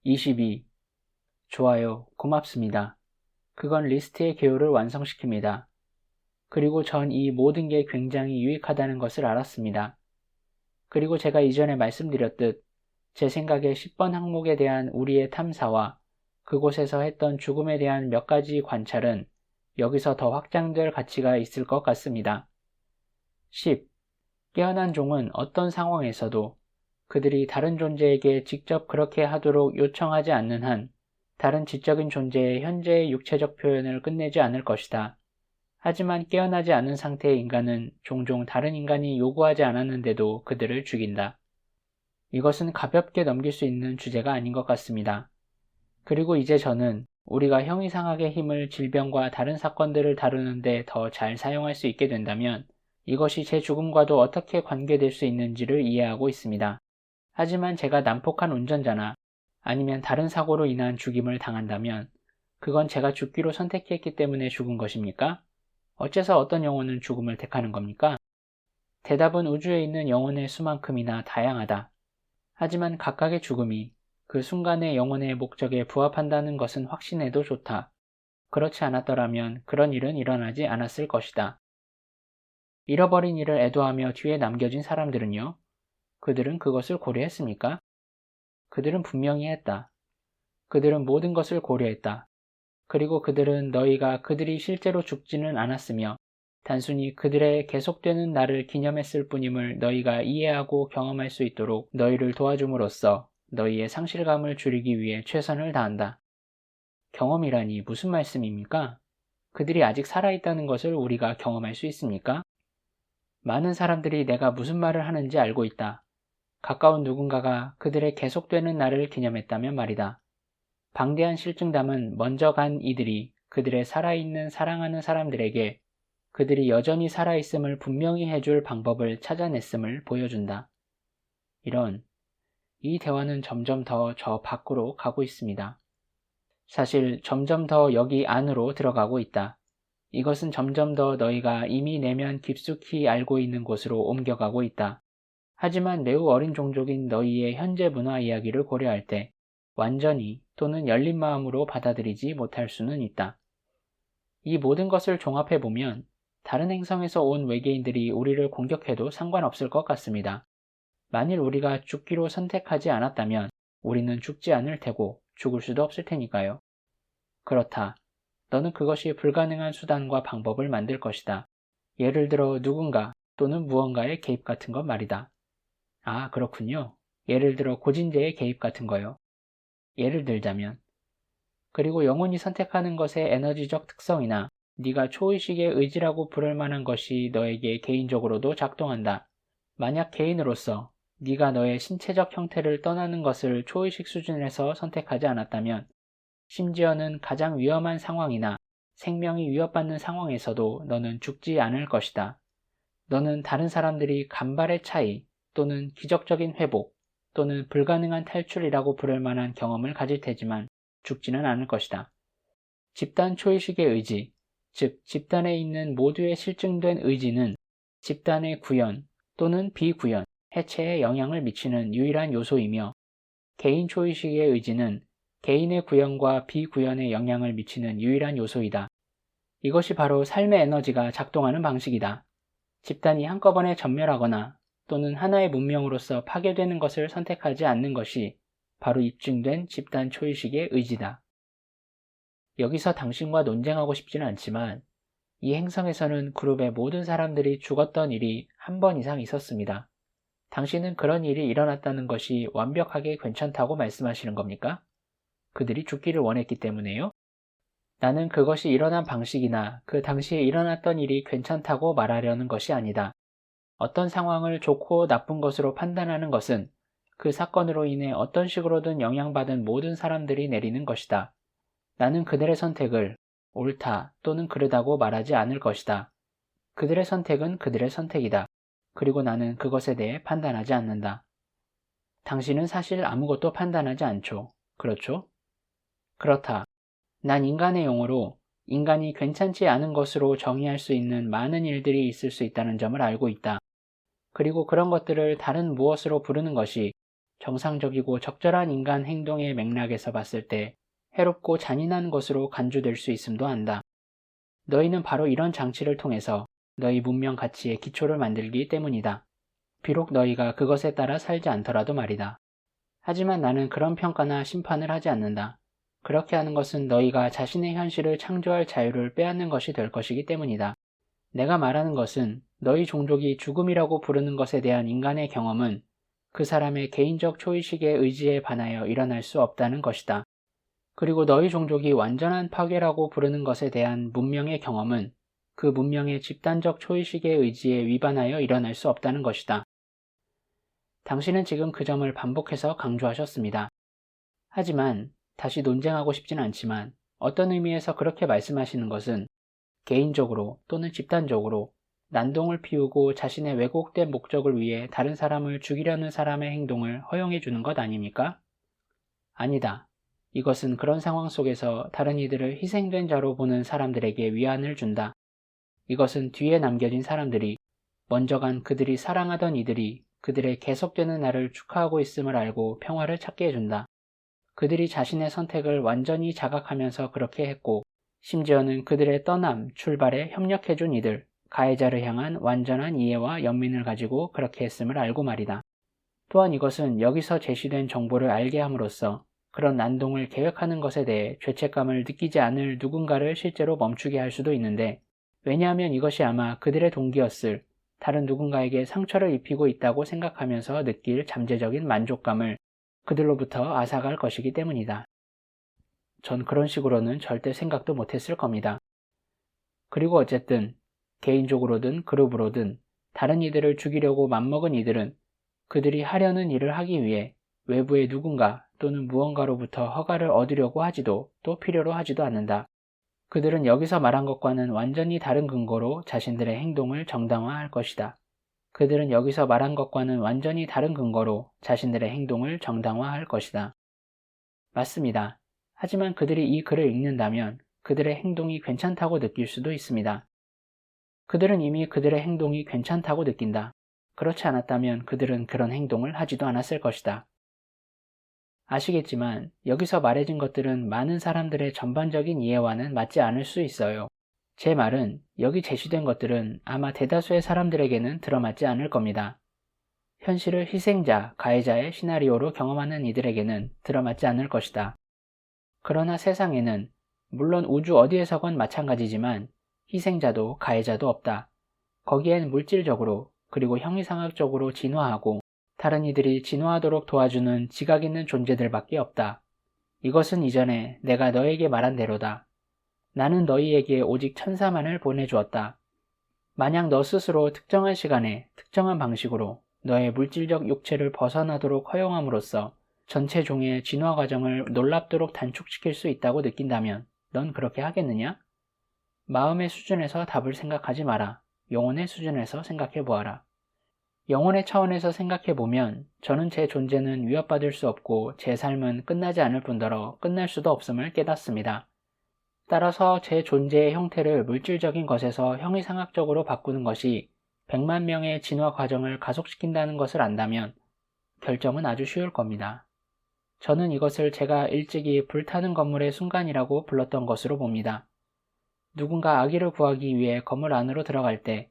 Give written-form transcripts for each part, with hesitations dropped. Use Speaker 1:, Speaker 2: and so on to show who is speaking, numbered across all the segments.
Speaker 1: 22. 좋아요, 고맙습니다. 그건 리스트의 개요를 완성시킵니다. 그리고 전 이 모든 게 굉장히 유익하다는 것을 알았습니다. 그리고 제가 이전에 말씀드렸듯 제 생각에 10번 항목에 대한 우리의 탐사와 그곳에서 했던 죽음에 대한 몇 가지 관찰은 여기서 더 확장될 가치가 있을 것 같습니다. 10. 깨어난 종은 어떤 상황에서도 그들이 다른 존재에게 직접 그렇게 하도록 요청하지 않는 한 다른 지적인 존재의 현재의 육체적 표현을 끝내지 않을 것이다. 하지만 깨어나지 않은 상태의 인간은 종종 다른 인간이 요구하지 않았는데도 그들을 죽인다. 이것은 가볍게 넘길 수 있는 주제가 아닌 것 같습니다. 그리고 이제 저는 우리가 형이상학의 힘을 질병과 다른 사건들을 다루는데 더 잘 사용할 수 있게 된다면 이것이 제 죽음과도 어떻게 관계될 수 있는지를 이해하고 있습니다. 하지만 제가 난폭한 운전자나 아니면 다른 사고로 인한 죽임을 당한다면 그건 제가 죽기로 선택했기 때문에 죽은 것입니까? 어째서 어떤 영혼은 죽음을 택하는 겁니까? 대답은 우주에 있는 영혼의 수만큼이나 다양하다. 하지만 각각의 죽음이 그 순간의 영혼의 목적에 부합한다는 것은 확신해도 좋다. 그렇지 않았더라면 그런 일은 일어나지 않았을 것이다. 잃어버린 일을 애도하며 뒤에 남겨진 사람들은요? 그들은 그것을 고려했습니까? 그들은 분명히 했다. 그들은 모든 것을 고려했다. 그리고 그들은 너희가 그들이 실제로 죽지는 않았으며 단순히 그들의 계속되는 날을 기념했을 뿐임을 너희가 이해하고 경험할 수 있도록 너희를 도와줌으로써 너희의 상실감을 줄이기 위해 최선을 다한다. 경험이라니 무슨 말씀입니까? 그들이 아직 살아있다는 것을 우리가 경험할 수 있습니까? 많은 사람들이 내가 무슨 말을 하는지 알고 있다. 가까운 누군가가 그들의 계속되는 날을 기념했다면 말이다. 방대한 실증담은 먼저 간 이들이 그들의 살아있는 사랑하는 사람들에게 그들이 여전히 살아있음을 분명히 해줄 방법을 찾아냈음을 보여준다. 이 대화는 점점 더 저 밖으로 가고 있습니다. 사실 점점 더 여기 안으로 들어가고 있다. 이것은 점점 더 너희가 이미 내면 깊숙이 알고 있는 곳으로 옮겨가고 있다. 하지만 매우 어린 종족인 너희의 현재 문화 이야기를 고려할 때 완전히 또는 열린 마음으로 받아들이지 못할 수는 있다. 이 모든 것을 종합해보면 다른 행성에서 온 외계인들이 우리를 공격해도 상관없을 것 같습니다. 만일 우리가 죽기로 선택하지 않았다면 우리는 죽지 않을 테고 죽을 수도 없을 테니까요. 그렇다. 너는 그것이 불가능한 수단과 방법을 만들 것이다. 예를 들어 누군가 또는 무언가의 개입 같은 것 말이다. 아, 그렇군요. 예를 들어 고진제의 개입 같은 거요. 예를 들자면. 그리고 영혼이 선택하는 것의 에너지적 특성이나 네가 초의식의 의지라고 부를 만한 것이 너에게 개인적으로도 작동한다. 만약 개인으로서 네가 너의 신체적 형태를 떠나는 것을 초의식 수준에서 선택하지 않았다면 심지어는 가장 위험한 상황이나 생명이 위협받는 상황에서도 너는 죽지 않을 것이다. 너는 다른 사람들이 간발의 차이 또는 기적적인 회복 또는 불가능한 탈출이라고 부를 만한 경험을 가질 테지만 죽지는 않을 것이다. 집단 초의식의 의지, 즉 집단에 있는 모두의 실증된 의지는 집단의 구현 또는 비구현, 해체에 영향을 미치는 유일한 요소이며 개인 초의식의 의지는 개인의 구현과 비구현에 영향을 미치는 유일한 요소이다. 이것이 바로 삶의 에너지가 작동하는 방식이다. 집단이 한꺼번에 전멸하거나 또는 하나의 문명으로서 파괴되는 것을 선택하지 않는 것이 바로 입증된 집단 초의식의 의지다. 여기서 당신과 논쟁하고 싶지는 않지만 이 행성에서는 그룹의 모든 사람들이 죽었던 일이 한 번 이상 있었습니다. 당신은 그런 일이 일어났다는 것이 완벽하게 괜찮다고 말씀하시는 겁니까? 그들이 죽기를 원했기 때문에요? 나는 그것이 일어난 방식이나 그 당시에 일어났던 일이 괜찮다고 말하려는 것이 아니다. 어떤 상황을 좋고 나쁜 것으로 판단하는 것은 그 사건으로 인해 어떤 식으로든 영향받은 모든 사람들이 내리는 것이다. 나는 그들의 선택을 옳다 또는 그르다고 말하지 않을 것이다. 그들의 선택은 그들의 선택이다. 그리고 나는 그것에 대해 판단하지 않는다. 당신은 사실 아무것도 판단하지 않죠. 그렇죠? 그렇다. 난 인간의 용어로 인간이 괜찮지 않은 것으로 정의할 수 있는 많은 일들이 있을 수 있다는 점을 알고 있다. 그리고 그런 것들을 다른 무엇으로 부르는 것이 정상적이고 적절한 인간 행동의 맥락에서 봤을 때 해롭고 잔인한 것으로 간주될 수 있음도 안다. 너희는 바로 이런 장치를 통해서 너희 문명 가치의 기초를 만들기 때문이다. 비록 너희가 그것에 따라 살지 않더라도 말이다. 하지만 나는 그런 평가나 심판을 하지 않는다. 그렇게 하는 것은 너희가 자신의 현실을 창조할 자유를 빼앗는 것이 될 것이기 때문이다. 내가 말하는 것은 너희 종족이 죽음이라고 부르는 것에 대한 인간의 경험은 그 사람의 개인적 초의식의 의지에 반하여 일어날 수 없다는 것이다. 그리고 너희 종족이 완전한 파괴라고 부르는 것에 대한 문명의 경험은 그 문명의 집단적 초의식의 의지에 위반하여 일어날 수 없다는 것이다. 당신은 지금 그 점을 반복해서 강조하셨습니다. 하지만 다시 논쟁하고 싶진 않지만 어떤 의미에서 그렇게 말씀하시는 것은 개인적으로 또는 집단적으로 난동을 피우고 자신의 왜곡된 목적을 위해 다른 사람을 죽이려는 사람의 행동을 허용해 주는 것 아닙니까? 아니다. 이것은 그런 상황 속에서 다른 이들을 희생된 자로 보는 사람들에게 위안을 준다. 이것은 뒤에 남겨진 사람들이, 먼저 간 그들이 사랑하던 이들이 그들의 계속되는 날을 축하하고 있음을 알고 평화를 찾게 해준다. 그들이 자신의 선택을 완전히 자각하면서 그렇게 했고, 심지어는 그들의 떠남, 출발에 협력해준 이들, 가해자를 향한 완전한 이해와 연민을 가지고 그렇게 했음을 알고 말이다. 또한 이것은 여기서 제시된 정보를 알게 함으로써 그런 난동을 계획하는 것에 대해 죄책감을 느끼지 않을 누군가를 실제로 멈추게 할 수도 있는데, 왜냐하면 이것이 아마 그들의 동기였을 다른 누군가에게 상처를 입히고 있다고 생각하면서 느낄 잠재적인 만족감을 그들로부터 앗아갈 것이기 때문이다. 전 그런 식으로는 절대 생각도 못했을 겁니다. 그리고 어쨌든 개인적으로든 그룹으로든 다른 이들을 죽이려고 맘먹은 이들은 그들이 하려는 일을 하기 위해 외부의 누군가 또는 무언가로부터 허가를 얻으려고 하지도 또 필요로 하지도 않는다. 그들은 여기서 말한 것과는 완전히 다른 근거로 자신들의 행동을 정당화할 것이다. 그들은 여기서 말한 것과는 완전히 다른 근거로 자신들의 행동을 정당화할 것이다. 맞습니다. 하지만 그들이 이 글을 읽는다면 그들의 행동이 괜찮다고 느낄 수도 있습니다. 그들은 이미 그들의 행동이 괜찮다고 느낀다. 그렇지 않았다면 그들은 그런 행동을 하지도 않았을 것이다. 아시겠지만 여기서 말해진 것들은 많은 사람들의 전반적인 이해와는 맞지 않을 수 있어요. 제 말은 여기 제시된 것들은 아마 대다수의 사람들에게는 들어맞지 않을 겁니다. 현실을 희생자, 가해자의 시나리오로 경험하는 이들에게는 들어맞지 않을 것이다. 그러나 세상에는 물론 우주 어디에서건 마찬가지지만 희생자도 가해자도 없다. 거기엔 물질적으로 그리고 형이상학적으로 진화하고 다른 이들이 진화하도록 도와주는 지각 있는 존재들밖에 없다. 이것은 이전에 내가 너에게 말한 대로다. 나는 너희에게 오직 천사만을 보내주었다. 만약 너 스스로 특정한 시간에 특정한 방식으로 너의 물질적 육체를 벗어나도록 허용함으로써 전체 종의 진화 과정을 놀랍도록 단축시킬 수 있다고 느낀다면 넌 그렇게 하겠느냐? 마음의 수준에서 답을 생각하지 마라. 영혼의 수준에서 생각해 보아라. 영혼의 차원에서 생각해보면 저는 제 존재는 위협받을 수 없고 제 삶은 끝나지 않을 뿐더러 끝날 수도 없음을 깨닫습니다. 따라서 제 존재의 형태를 물질적인 것에서 형이상학적으로 바꾸는 것이 100만 명의 진화 과정을 가속시킨다는 것을 안다면 결정은 아주 쉬울 겁니다. 저는 이것을 제가 일찍이 불타는 건물의 순간이라고 불렀던 것으로 봅니다. 누군가 아기를 구하기 위해 건물 안으로 들어갈 때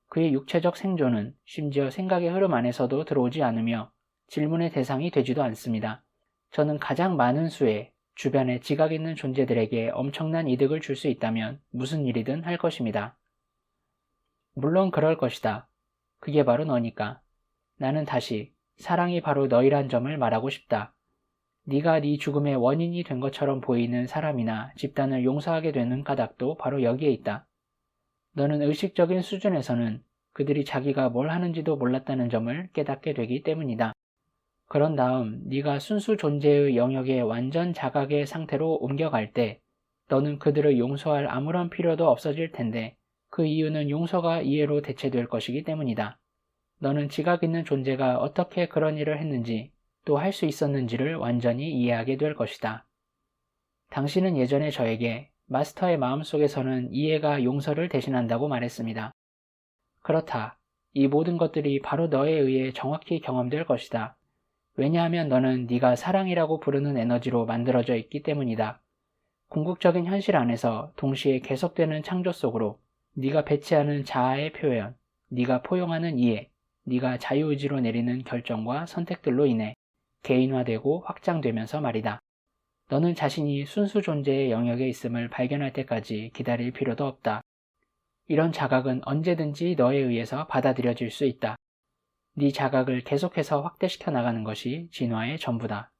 Speaker 1: 그의 육체적 생존은 심지어 생각의 흐름 안에서도 들어오지 않으며 질문의 대상이 되지도 않습니다. 저는 가장 많은 수의 주변에 지각 있는 존재들에게 엄청난 이득을 줄 수 있다면 무슨 일이든 할 것입니다. 물론 그럴 것이다. 그게 바로 너니까. 나는 다시 사랑이 바로 너희란 점을 말하고 싶다. 네가 네 죽음의 원인이 된 것처럼 보이는 사람이나 집단을 용서하게 되는 까닭도 바로 여기에 있다. 너는 의식적인 수준에서는 그들이 자기가 뭘 하는지도 몰랐다는 점을 깨닫게 되기 때문이다. 그런 다음 네가 순수 존재의 영역의 완전 자각의 상태로 옮겨갈 때 너는 그들을 용서할 아무런 필요도 없어질 텐데 그 이유는 용서가 이해로 대체될 것이기 때문이다. 너는 지각 있는 존재가 어떻게 그런 일을 했는지 또 할 수 있었는지를 완전히 이해하게 될 것이다. 당신은 예전에 저에게 마스터의 마음속에서는 이해가 용서를 대신한다고 말했습니다. 그렇다. 이 모든 것들이 바로 너에 의해 정확히 경험될 것이다. 왜냐하면 너는 네가 사랑이라고 부르는 에너지로 만들어져 있기 때문이다. 궁극적인 현실 안에서 동시에 계속되는 창조 속으로 네가 배치하는 자아의 표현, 네가 포용하는 이해, 네가 자유의지로 내리는 결정과 선택들로 인해 개인화되고 확장되면서 말이다. 너는 자신이 순수 존재의 영역에 있음을 발견할 때까지 기다릴 필요도 없다. 이런 자각은 언제든지 너에 의해서 받아들여질 수 있다. 네 자각을 계속해서 확대시켜 나가는 것이 진화의 전부다.